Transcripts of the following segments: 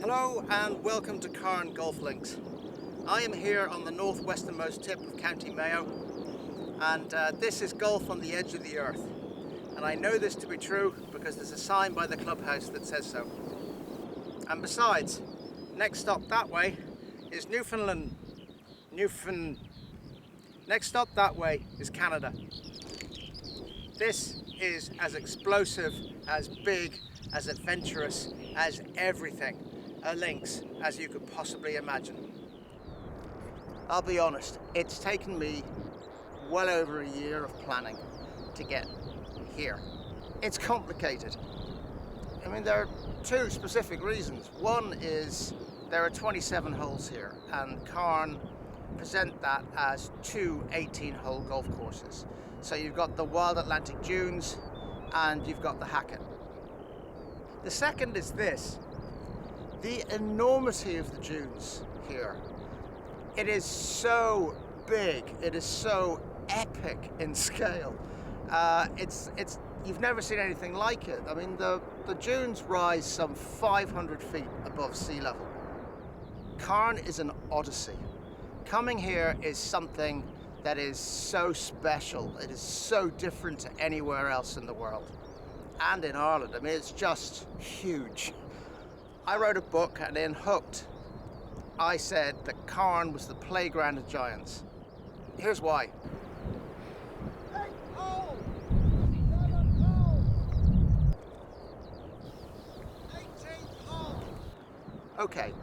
Hello and welcome to Carne Golf Links. I am here on the northwesternmost tip of County Mayo, and this is golf on the edge of the earth. And I know this to be true because there's a sign by the clubhouse that says so. And besides, next stop that way is Newfoundland. Next stop that way is Canada. This is as explosive, as big, as adventurous, as everything a links as you could possibly imagine. I'll be honest, it's taken me well over a year of planning to get here. It's complicated. I mean, there are two specific reasons. One is there are 27 holes here, and Carne present that as two 18-hole golf courses. So you've got the Wild Atlantic Dunes and you've got the Hackett. The second is this: the enormity of the dunes here. It is so big, it is so epic in scale. You've never seen anything like it. I mean, the dunes rise some 500 feet above sea level. Carne is an odyssey. Coming here is something that is so special. It is so different to anywhere else in the world and in Ireland. I mean, it's just huge. I wrote a book, and in Hooked, I said that Carne was the playground of giants. Here's why. Okay,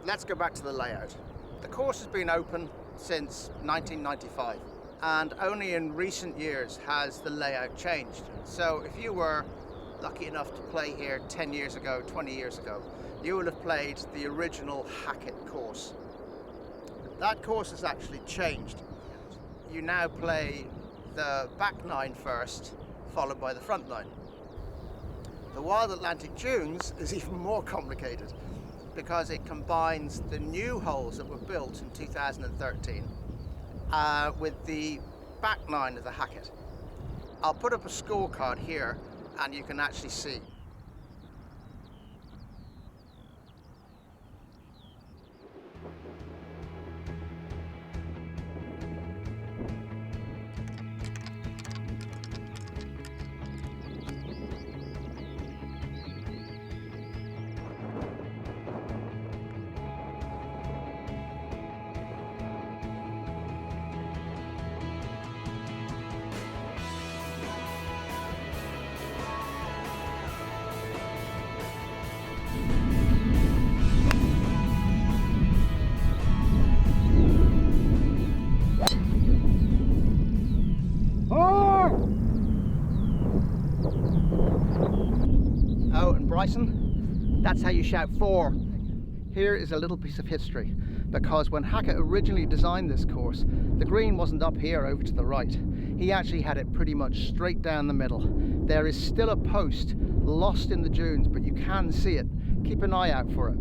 let's go back to the layout. The course has been open since 1995, and only in recent years has the layout changed. So if you were lucky enough to play here 10 years ago, 20 years ago, you will have played the original Hackett course. That course has actually changed. You now play the back nine first, followed by the front nine. The Wild Atlantic Dunes is even more complicated because it combines the new holes that were built in 2013 with the back nine of the Hackett. I'll put up a scorecard here and you can actually see. Oh, and Bryson, that's how you shout four. Here is a little piece of history, because when Hackett originally designed this course, the green wasn't up here over to the right. He actually had it pretty much straight down the middle. There is still a post lost in the dunes, but you can see it. Keep an eye out for it.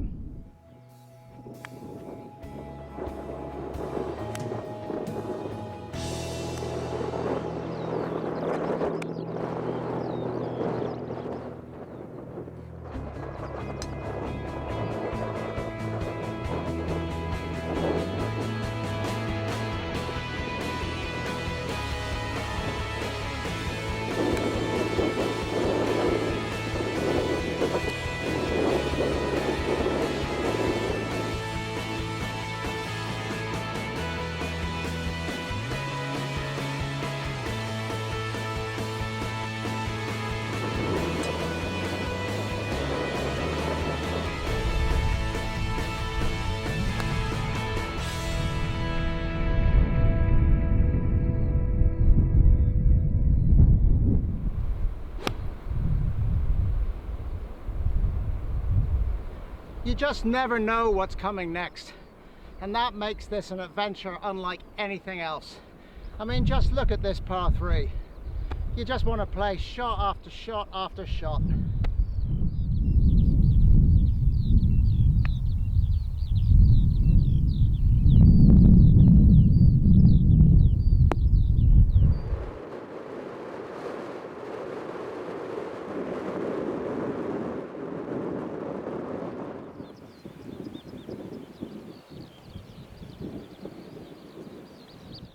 You just never know what's coming next, and that makes this an adventure unlike anything else. I mean, just look at this par 3. You just want to play shot after shot after shot.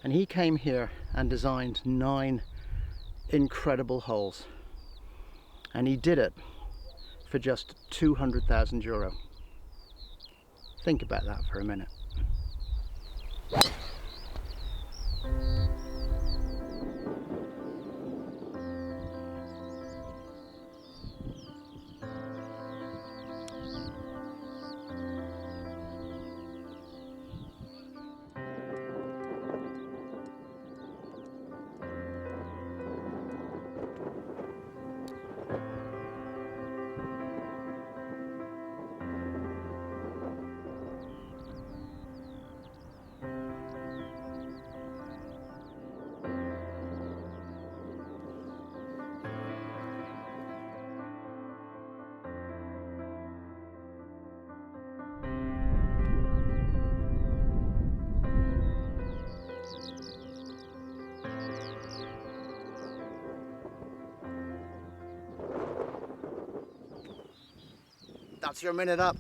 And he came here and designed 9 incredible holes. And he did it for just €200,000. Think about that for a minute. That's your minute up.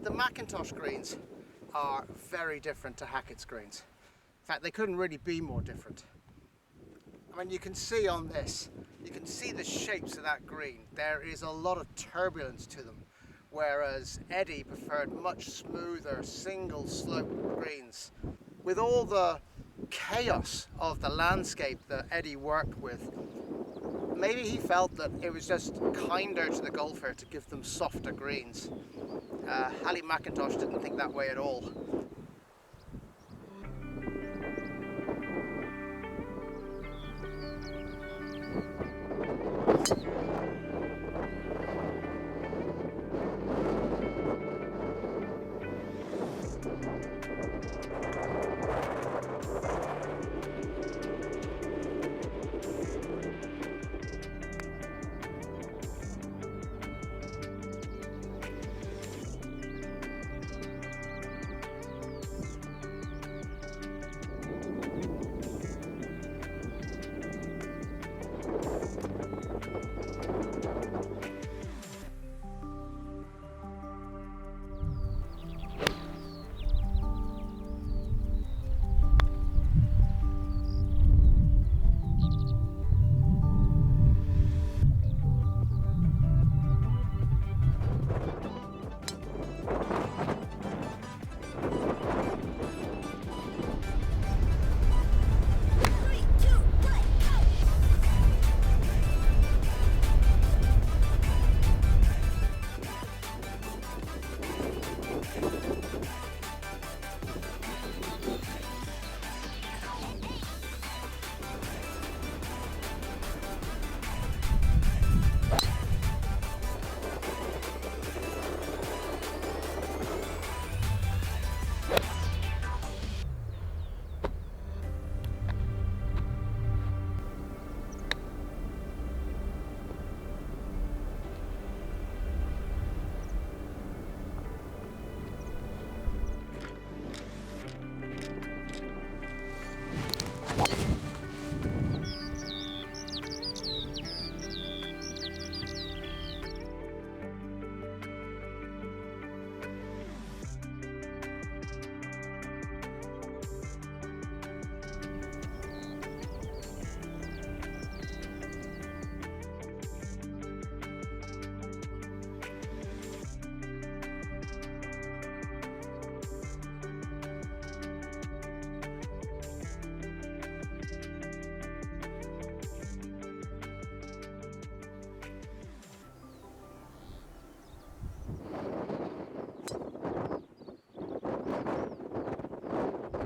The Macintosh greens are very different to Hackett's greens. In fact, they couldn't really be more different. I mean, you can see on this, you can see the shapes of that green. There is a lot of turbulence to them, whereas Eddie preferred much smoother, single slope greens. With all the chaos of the landscape that Eddie worked with, maybe he felt that it was just kinder to the golfer to give them softer greens. Hallie McIntosh didn't think that way at all.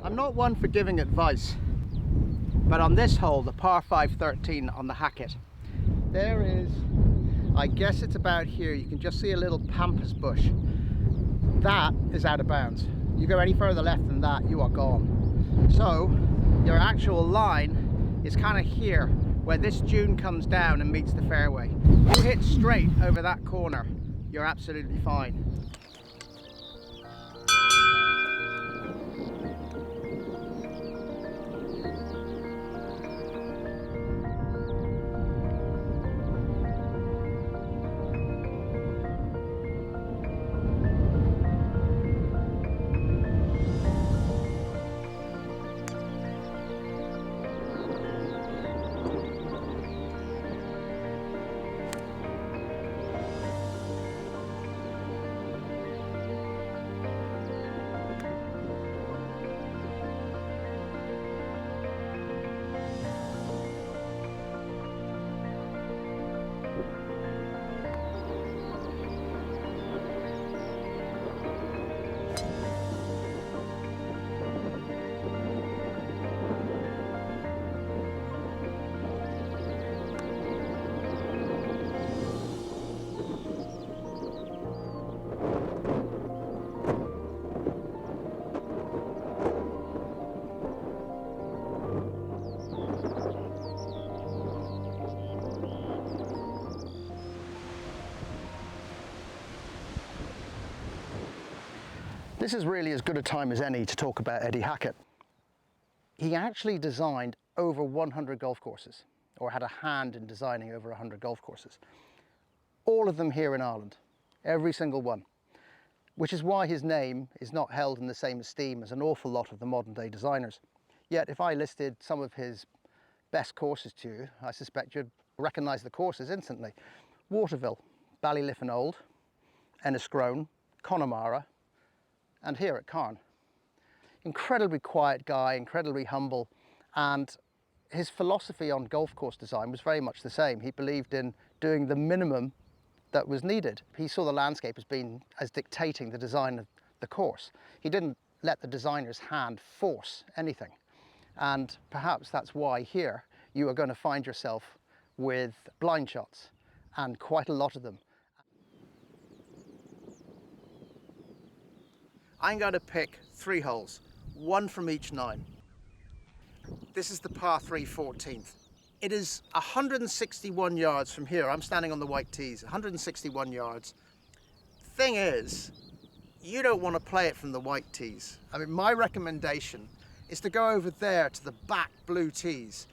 I'm not one for giving advice, but on this hole, the par 5-13 on the Hackett, there is, I guess it's about here, you can just see a little pampas bush. That is out of bounds. You go any further left than that, you are gone. So your actual line is kind of here, where this dune comes down and meets the fairway. You hit straight over that corner, you're absolutely fine. This is really as good a time as any to talk about Eddie Hackett. He actually designed over 100 golf courses, or had a hand in designing over 100 golf courses. All of them here in Ireland, every single one. Which is why his name is not held in the same esteem as an awful lot of the modern day designers. Yet if I listed some of his best courses to you, I suspect you'd recognise the courses instantly. Waterville, Ballyliffin Old, Enniscrone, Connemara, and here at Carne. Incredibly quiet guy, incredibly humble, and his philosophy on golf course design was very much the same. He believed in doing the minimum that was needed. He saw the landscape as dictating the design of the course. He didn't let the designer's hand force anything. And perhaps that's why here you are going to find yourself with blind shots, and quite a lot of them. I'm going to pick 3 holes, 1 from each 9. This is the par 3 14th. It is 161 yards from here. I'm standing on the white tees, 161 yards. Thing is, you don't want to play it from the white tees. I mean, my recommendation is to go over there to the back blue tees.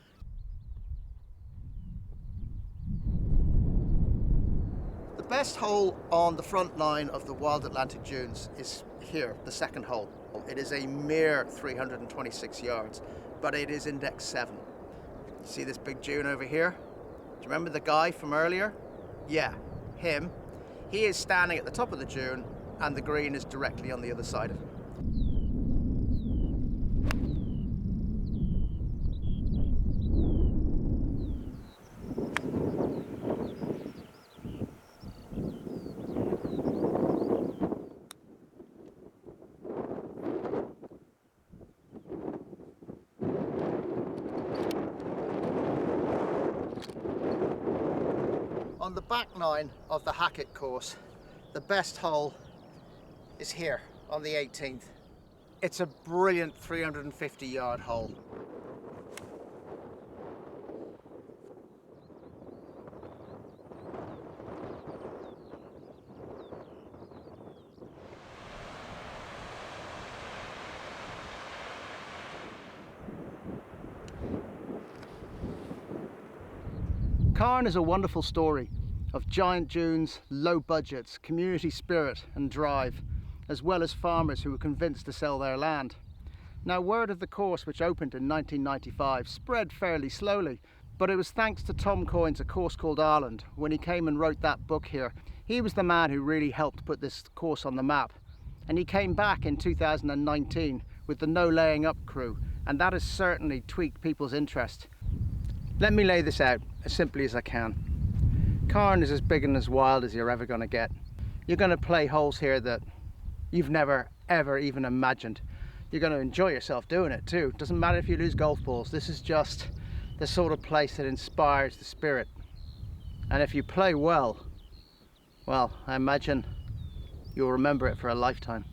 The best hole on the front line of the Wild Atlantic Dunes is here, the second hole. It is a mere 326 yards, but it is index 7. See this big dune over here? Do you remember the guy from earlier? Yeah, him. He is standing at the top of the dune, and the green is directly on the other side of him. On the back 9 of the Hackett course, the best hole is here on the 18th. It's a brilliant 350 yard hole. Carne is a wonderful story of giant dunes, low budgets, community spirit and drive, as well as farmers who were convinced to sell their land. Now, word of the course, which opened in 1995, spread fairly slowly, but it was thanks to Tom Coyne's A Course Called Ireland. When he came and wrote that book here, he was the man who really helped put this course on the map. And he came back in 2019 with the No Laying Up crew, and that has certainly tweaked people's interest. Let me lay this out as simply as I can. Carne is as big and as wild as you're ever going to get. You're going to play holes here that you've never ever even imagined. you're going to enjoy yourself doing it too. Doesn't matter if you lose golf balls. This is just the sort of place that inspires the spirit. And if you play well, I imagine you'll remember it for a lifetime.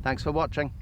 Thanks for watching.